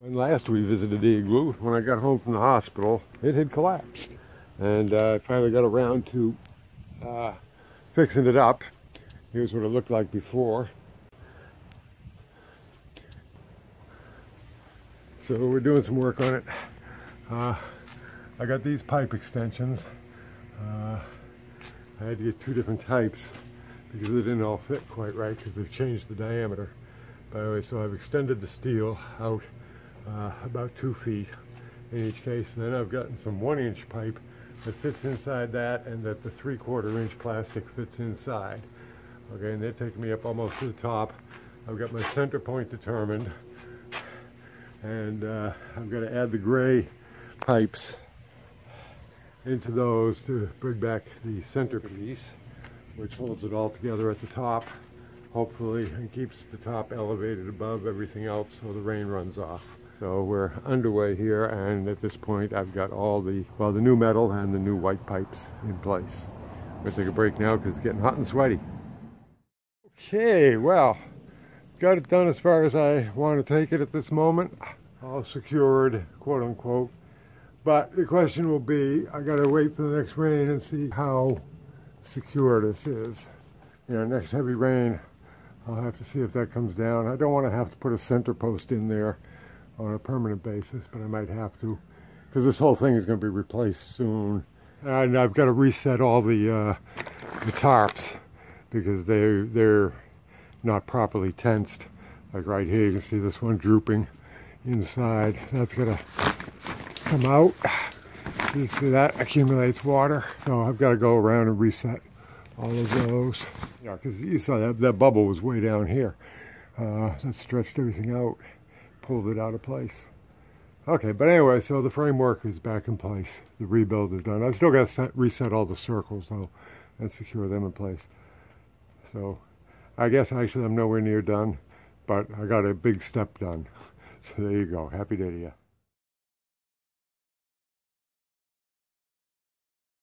When last we visited the Igloo, when I got home from the hospital, it had collapsed. And I finally got around to fixing it up. Here's what it looked like before. So we're doing some work on it. I got these pipe extensions. I had to get two different types because they didn't all fit quite right because they've changed the diameter. By the way, so I've extended the steel out about 2 feet in each case, and then I've gotten some 1-inch pipe that fits inside that, and that the 3/4 inch plastic fits inside. Okay, and they're taking me up almost to the top. I've got my center point determined, and I'm going to add the gray pipes into those to bring back the centerpiece, which holds it all together at the top, hopefully, and keeps the top elevated above everything else so the rain runs off. So we're underway here, and at this point I've got all the, well, the new metal and the new white pipes in place. I'm going to take a break now because it's getting hot and sweaty. Okay, well, got it done as far as I want to take it at this moment. All secured, quote unquote. But the question will be, I got to wait for the next rain and see how secure this is. You know, next heavy rain, I'll have to see if that comes down. I don't want to have to put a center post in there on a permanent basis, but I might have to, because this whole thing is going to be replaced soon. And I've got to reset all the tarps because they're not properly tensed. Like right here, you can see this one drooping inside. That's going to come out. You see that accumulates water, so I've got to go around and reset all of those. Yeah, because you saw that bubble was way down here. That stretched everything out, pulled it out of place. Okay, but anyway, so the framework is back in place. The rebuild is done. I've still got to reset all the circles though and secure them in place. So I guess actually I'm nowhere near done, but I got a big step done. So there you go. Happy day to you.